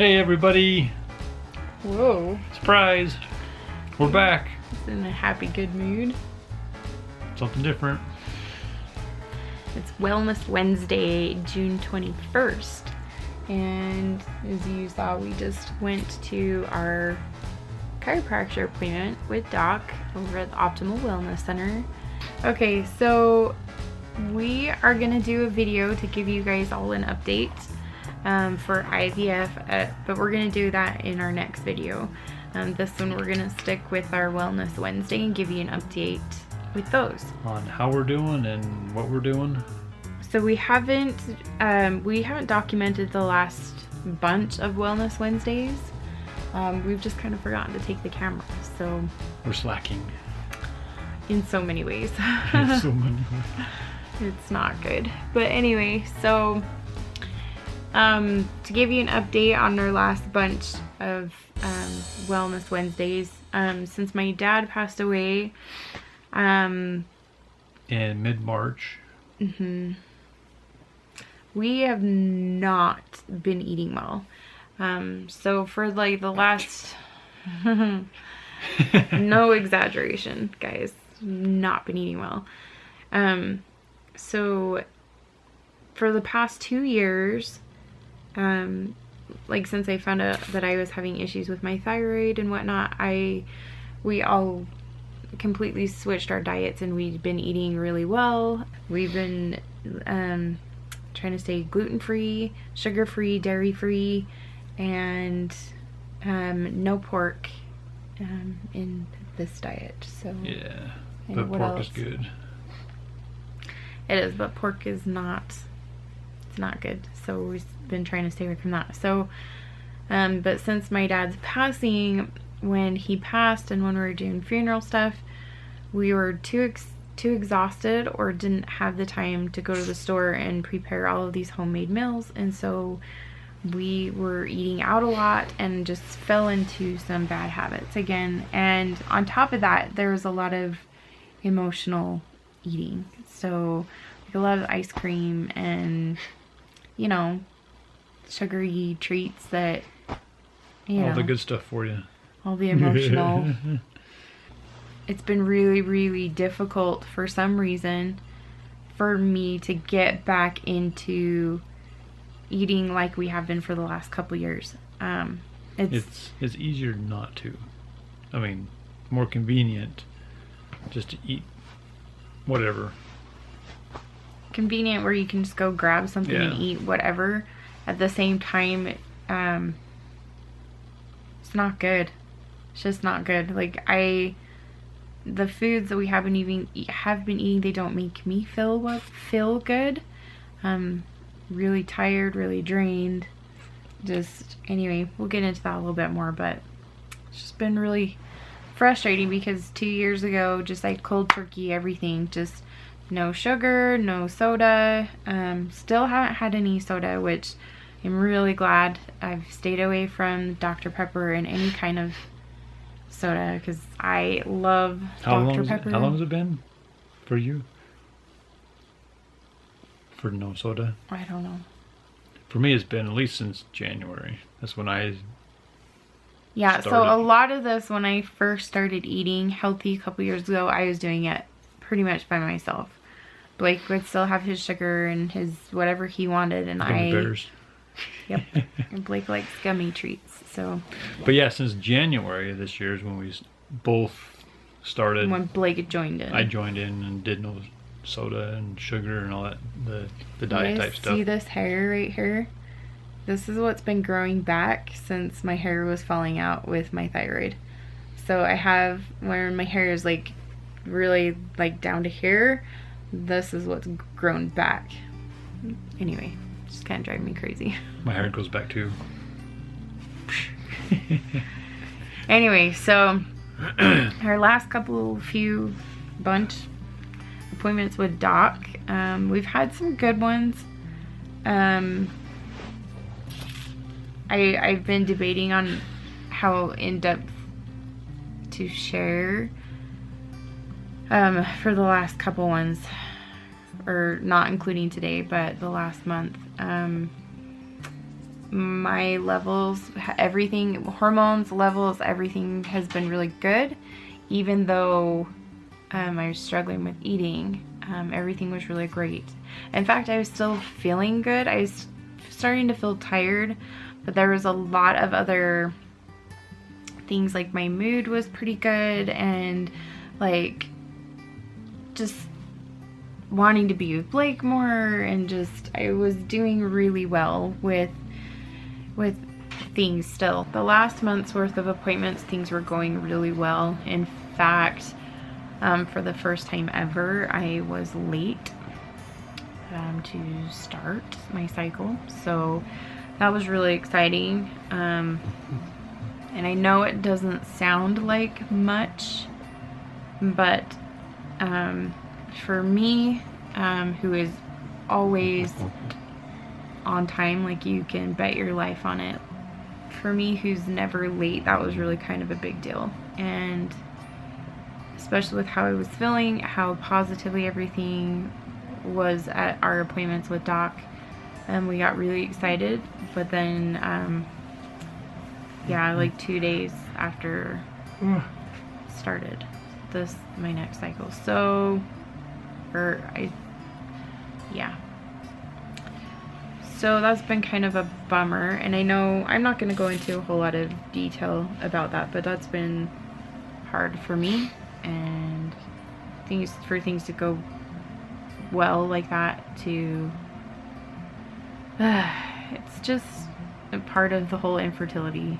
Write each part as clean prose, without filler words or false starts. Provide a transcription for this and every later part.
Hey everybody! Whoa. Surprise! We're back. It's in a happy, good mood. Something different. It's Wellness Wednesday, June 21st. And as you saw, we just went to our chiropractor appointment with Doc over at the Optimal Wellness Center. Okay, so we are going to do a video to give you guys all an update for IVF, but we're going to do that in our next video. This one we're going to stick with our Wellness Wednesday and give you an update with those. On how we're doing and what we're doing. So we haven't documented the last bunch of Wellness Wednesdays. We've just kind of forgotten to take the camera, so we're slacking in so many ways. In so many ways. It's not good. But anyway, so to give you an update on our last bunch of Wellness Wednesdays, since my dad passed away in mid-March, we have not been eating well. So for like the last no exaggeration, guys, not been eating well. So for the past 2 years, like since I found out that I was having issues with my thyroid and whatnot, we all completely switched our diets, and we've been eating really well. We've been trying to stay gluten-free, sugar-free, dairy-free, and no pork in this diet. So yeah, but pork is good. It is, but pork is not, it's not good. So we've been trying to stay away from that. So but since my dad's passing, when he passed and when we were doing funeral stuff, we were too exhausted or didn't have the time to go to the store and prepare all of these homemade meals, and so we were eating out a lot and just fell into some bad habits again. And on top of that, there was a lot of emotional eating, so like a lot of ice cream and, you know, sugary treats that, you know, all the good stuff for you, all the emotional. It's been really, really difficult for some reason for me to get back into eating like we have been for the last couple years. It's easier not to. I mean, more convenient just to eat whatever. Convenient where you can just go grab something and eat whatever. At the same time, it's not good. It's just not good. Like the foods that we have been eating, they don't make me feel good. Really tired, really drained. Just, anyway, we'll get into that a little bit more, but it's just been really frustrating because 2 years ago, just like cold turkey, everything, just no sugar, no soda. Still haven't had any soda, which I'm really glad. I've stayed away from Dr. Pepper and any kind of soda because I love Dr. Pepper. How long has it been for you? For no soda? I don't know. For me, it's been at least since January. That's when I started. So a lot of this, when I first started eating healthy a couple years ago, I was doing it pretty much by myself. Blake would still have his sugar and his whatever he wanted, and gummy bears. Yep. And Blake likes gummy treats. So. But yeah, since January of this year is when we both started. When Blake joined in. I joined in and did no soda and sugar and all that, the diet type stuff. See this hair right here? This is what's been growing back since my hair was falling out with my thyroid. So I have, when my hair is like really like down to here, this is what's grown back. Anyway, just kind of driving me crazy. My hair goes back too. Anyway, so our last few bunch appointments with Doc, we've had some good ones. I've been debating on how in-depth to share for the last couple ones, or not including today, but the last month. my levels, everything, hormones, levels, everything has been really good. Even though I was struggling with eating, everything was really great. In fact, I was still feeling good. I was starting to feel tired, but there was a lot of other things, like my mood was pretty good, and like just wanting to be with Blake more, and just I was doing really well with things still. The last month's worth of appointments, things were going really well. In fact, for the first time ever, I was late to start my cycle, so that was really exciting. And I know it doesn't sound like much, but for me, who is always on time, like you can bet your life on it, for me who's never late, that was really kind of a big deal. And especially with how I was feeling, how positively everything was at our appointments with Doc, and we got really excited. But then yeah, like 2 days after started my next cycle, yeah, so that's been kind of a bummer. And I know I'm not going to go into a whole lot of detail about that, but that's been hard for me, and for things to go well like that, to it's just a part of the whole infertility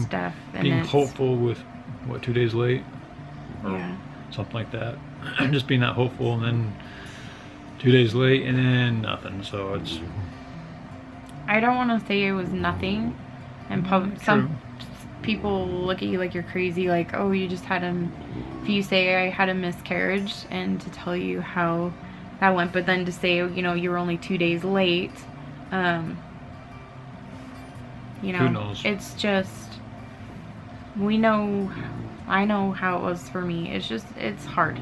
stuff. And being hopeful with 2 days late, or yeah, something like that. Just being that hopeful, and then 2 days late, and then nothing. So it's, I don't want to say it was nothing, and some people look at you like you're crazy, like, oh, you just had if you say I had a miscarriage, and to tell you how that went, but then to say, you know, you were only 2 days late, you know, who knows? It's just, I know how it was for me. It's hard.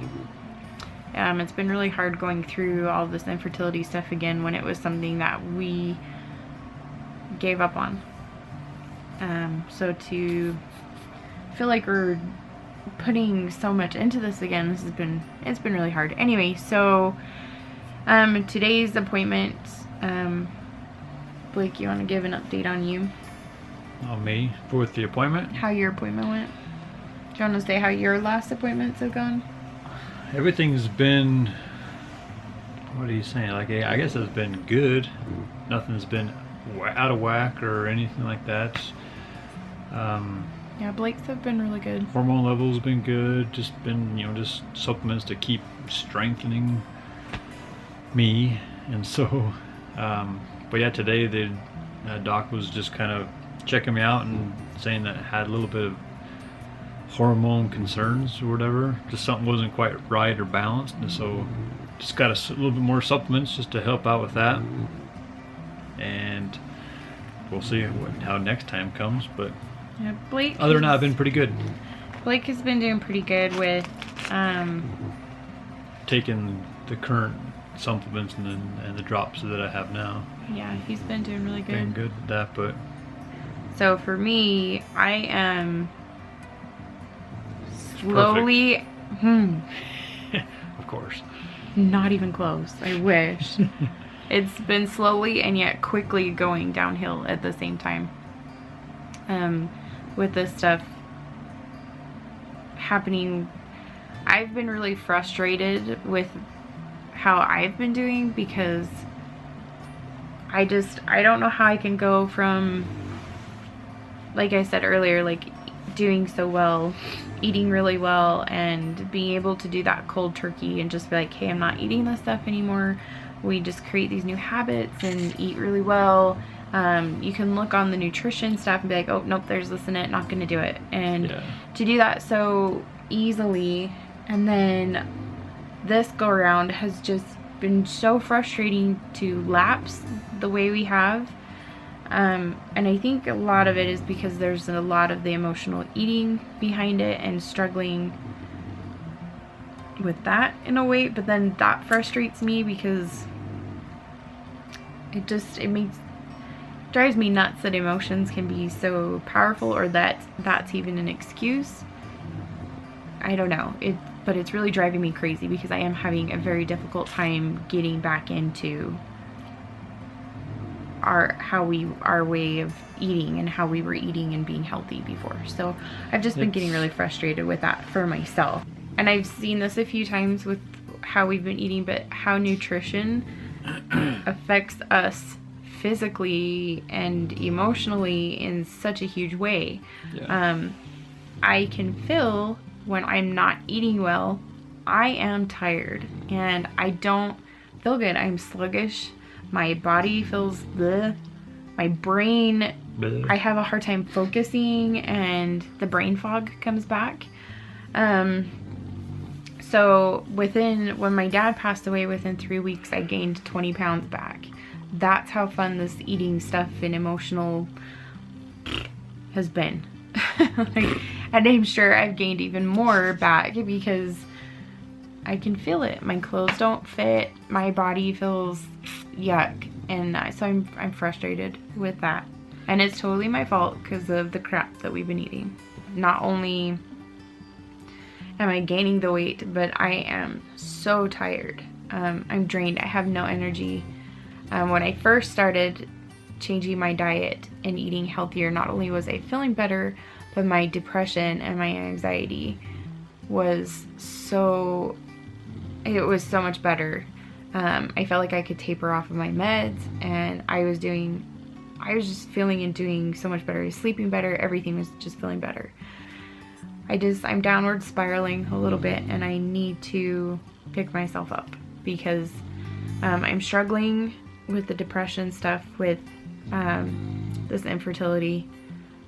It's been really hard going through all this infertility stuff again, when it was something that we gave up on. So to feel like we're putting so much into this again, it's been really hard. Anyway, so today's appointment, Blake, you want to give an update on you? On me with the appointment? How your appointment went? Do you want to say how your last appointments have gone? Everything's been, what are you saying? Like, I guess it's been good. Nothing's been out of whack or anything like that. Yeah, Blake's have been really good. Hormone levels been good. Just been, just supplements to keep strengthening me. And so, but yeah, today the doc was just kind of checking me out and saying that I had a little bit of hormone concerns or whatever. Just something wasn't quite right or balanced, and so just got a little bit more supplements just to help out with that. And we'll see how next time comes. But yeah, Blake. Other than that, I've been pretty good. Blake has been doing pretty good with taking the current supplements and the drops that I have now. Yeah, he's been doing really good. Been good at that, but so for me, I am slowly. Of course. Not even close. I wish. It's been slowly and yet quickly going downhill at the same time. With this stuff happening, I've been really frustrated with how I've been doing, because I don't know how I can go from, like I said earlier, like doing so well, eating really well, and being able to do that cold turkey and just be like, hey, I'm not eating this stuff anymore. We just create these new habits and eat really well. You can look on the nutrition stuff and be like, oh, nope, there's this in it, not gonna do it. And to do that so easily, and then this go around has just been so frustrating to lapse the way we have. And I think a lot of it is because there's a lot of the emotional eating behind it and struggling with that in a way. But then that frustrates me because it makes drives me nuts that emotions can be so powerful, or that that's even an excuse. I don't know. But it's really driving me crazy because I am having a very difficult time getting back into our way of eating and how we were eating and being healthy before. So I've just been getting really frustrated with that for myself. And I've seen this a few times with how we've been eating, but how nutrition affects us physically and emotionally in such a huge way. Yeah. I can feel when I'm not eating well, I am tired and I don't feel good. I'm sluggish. My body feels bleh. My brain, Bleh. I have a hard time focusing and the brain fog comes back. So when my dad passed away, within 3 weeks, I gained 20 pounds back. That's how fun this eating stuff and emotional has been. And I'm sure I've gained even more back because I can feel it. My clothes don't fit. My body feels yuck. And so I'm frustrated with that. And it's totally my fault because of the crap that we've been eating. Not only am I gaining the weight, but I am so tired. I'm drained. I have no energy. When I first started changing my diet and eating healthier, not only was I feeling better, but my depression and my anxiety was so much better. I felt like I could taper off of my meds, and I was just feeling and doing so much better. I was sleeping better. Everything was just feeling better. I'm downward spiraling a little bit, and I need to pick myself up because I'm struggling with the depression stuff, with this infertility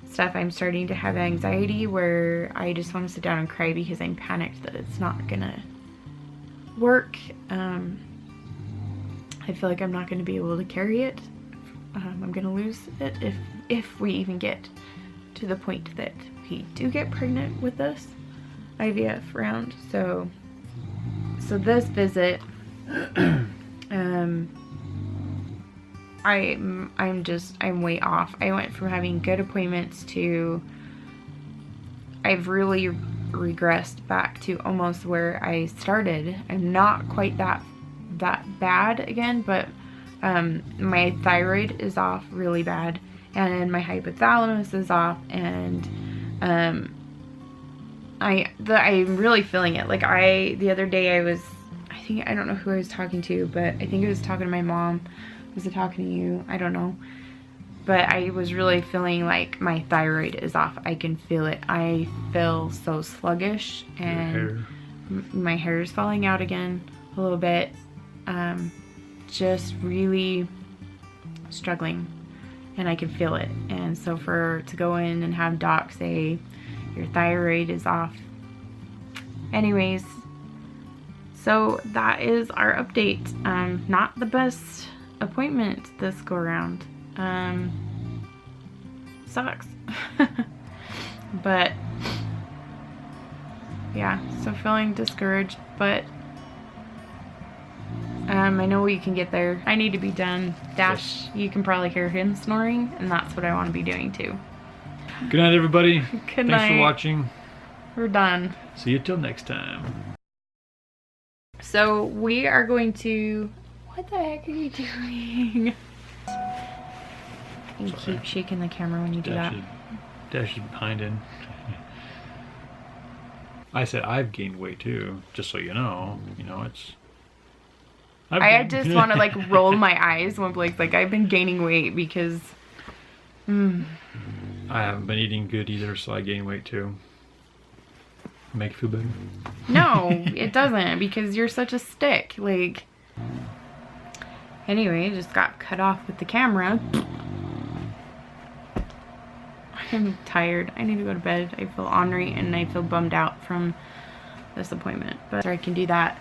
stuff. I'm starting to have anxiety where I just want to sit down and cry because I'm panicked that it's not gonna work. I feel like I'm not going to be able to carry it. I'm going to lose it if we even get to the point that we do get pregnant with this IVF round. So this visit, I'm way off. I went from having good appointments to I've really regressed back to almost where I started. I'm not quite that bad again, but my thyroid is off really bad, and my hypothalamus is off, and I'm really feeling it. Like the other day I don't know who I was talking to, but I think I was talking to my mom. Was it talking to you? I don't know. But I was really feeling like my thyroid is off. I can feel it. I feel so sluggish, and my hair is falling out again a little bit. Just really struggling, and I can feel it. And so to go in and have doc say your thyroid is off. Anyways, so that is our update. Not the best appointment this go around. Sucks. But yeah, so feeling discouraged, but I know we can get there. I need to be done. Dash, yes. You can probably hear him snoring, and that's what I want to be doing too. Good night, everybody. Good night. Thanks for watching. We're done. See you till next time. So we are going to... What the heck are you doing? You keep shaking the camera when you do that. Dash is behind it. I said I've gained weight too, just so you know. You know, it's... I just want to like roll my eyes when Blake's like, I've been gaining weight because... I haven't been eating good either, so I gain weight too. Make you feel better? No, it doesn't, because you're such a stick. Like... Anyway, just got cut off with the camera. I'm tired. I need to go to bed. I feel ornery and I feel bummed out from this appointment. But I can do that.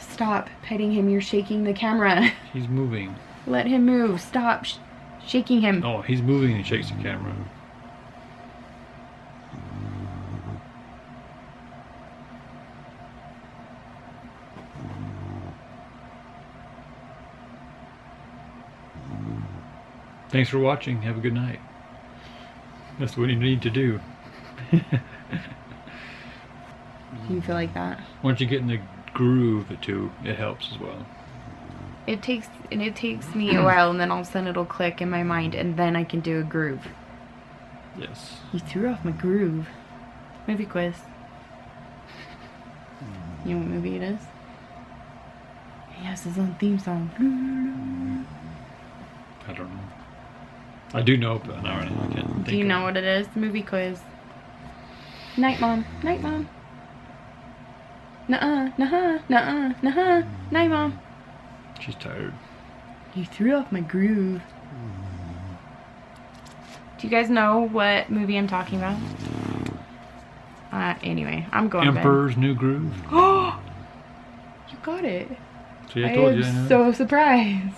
Stop petting him. You're shaking the camera. He's moving. Let him move. Stop shaking him. Oh, he's moving and shakes the camera. Thanks for watching. Have a good night. That's what you need to do. Do you feel like that? Once you get in the groove too, it helps as well. It takes me a while, and then all of a sudden it'll click in my mind, and then I can do a groove. Yes. You threw off my groove. Movie quiz. You know what movie it is? He has his own theme song. I don't know. I do know, but now I can't think. Do you know what it is? Movie quiz. Night mom. Night mom. Nuh-uh. Nuh-uh. Nuh-uh. Nuh-uh. Night mom. She's tired. You threw off my groove. Do you guys know what movie I'm talking about? Anyway, I'm going to bed. Emperor's New Groove. Oh! You got it. See, I I told am you. I know. so surprised.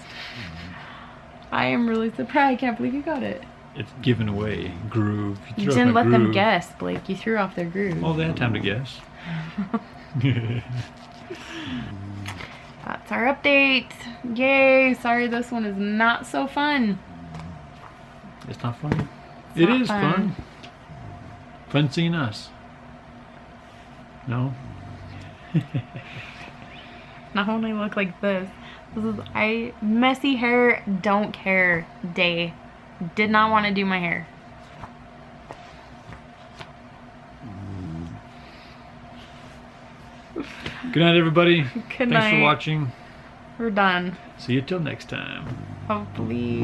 I am really surprised. I can't believe you got it. It's given away. Groove. You threw off didn't my let them groove. guess, Blake. You threw off their groove. Oh, they had time to guess. That's our update. Yay. Sorry, this one is not so fun. It's not funny. It's It not is fun. Fun seeing us. No? Not only look like this. This is messy hair, don't care day. Did not want to do my hair. Good night, everybody. Good Thanks night. for watching. We're done. See you till next time. Hopefully.